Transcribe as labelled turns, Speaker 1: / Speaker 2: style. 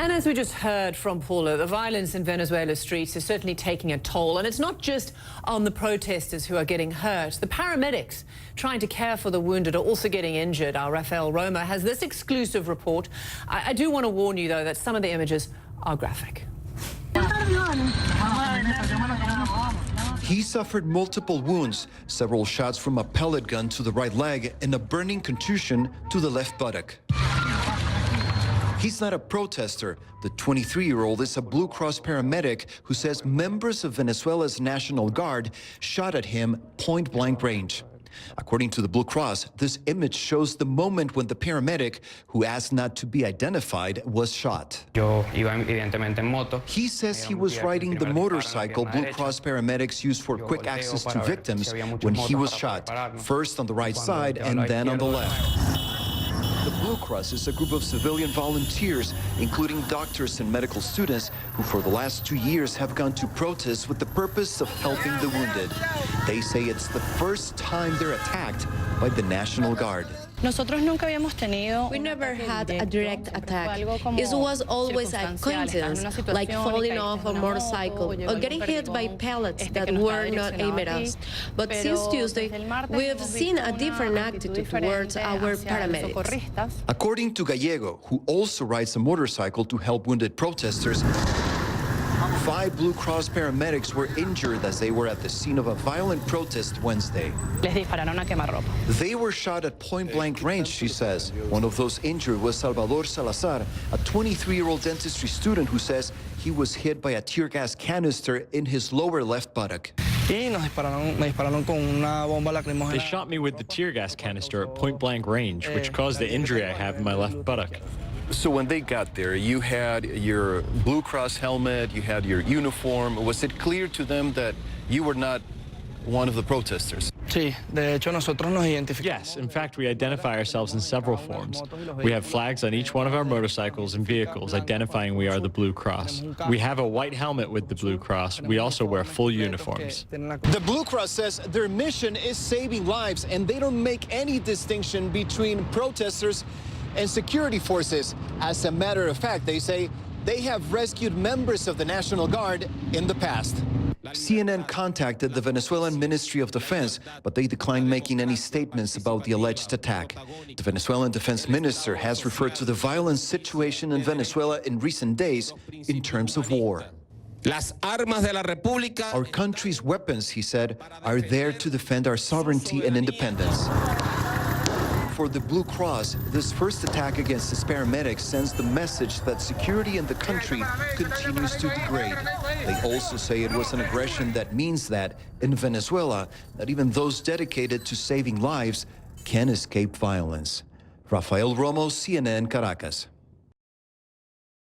Speaker 1: And as we just heard from Paula, the violence in Venezuela's streets is certainly taking a toll. And it's not just on the protesters who are getting hurt. The paramedics trying to care for the wounded are also getting injured. Our Rafael Roma has this exclusive report. I do want to warn you, though, that some of the images are graphic.
Speaker 2: He suffered multiple wounds, several shots from a pellet gun to the right leg and a burning contusion to the left buttock. He's not a protester. The 23-year-old is a Blue Cross paramedic who says members of Venezuela's National Guard shot at him point-blank range. According to the Blue Cross, this image shows the moment when the paramedic, who asked not to be identified, was shot. He says he was riding the motorcycle Blue Cross paramedics use for quick access to victims when he was shot, first on the right side and then on the left. The Blue Cross is a group of civilian volunteers, including doctors and medical students, who for the last 2 years have gone to protest with the purpose of helping the wounded. They say it's the first time they're attacked by the National Guard.
Speaker 3: We never had a direct attack. It was always a coincidence, like falling off a motorcycle or getting hit by pellets that were not aimed at us. But since Tuesday, we have seen a different attitude towards our paramedics.
Speaker 2: According to Gallego, who also rides a motorcycle to help wounded protesters, 5 Blue Cross paramedics were injured as they were at the scene of a violent protest Wednesday. They were shot at point-blank range, she says. One of those injured was Salvador Salazar, a 23-year-old dentistry student who says he was hit by a tear gas canister in his lower left buttock.
Speaker 4: They shot me with the tear gas canister at point-blank range, which caused the injury I have in my left buttock.
Speaker 5: So when they got there, you had your Blue Cross helmet, you had your uniform. Was it clear to them that you were not one of the protesters?
Speaker 4: Yes, in fact, we identify ourselves in several forms. We have flags on each one of our motorcycles and vehicles identifying we are the Blue Cross. We have a white helmet with the Blue Cross. We also wear full uniforms.
Speaker 2: The Blue Cross says their mission is saving lives, and they don't make any distinction between protesters and security forces. As a matter of fact, they say they have rescued members of the National Guard in the past. CNN contacted the Venezuelan Ministry of Defense, but they declined making any statements about the alleged attack. The Venezuelan defense minister has referred to the violent situation in Venezuela in recent days in terms of war. Our country's weapons, he said, are there to defend our sovereignty and independence. For the Blue Cross, this first attack against its paramedics sends the message that security in the country continues to degrade. They also say it was an aggression that means that, in Venezuela, not even those dedicated to saving lives can escape violence. Rafael Romo, CNN, Caracas.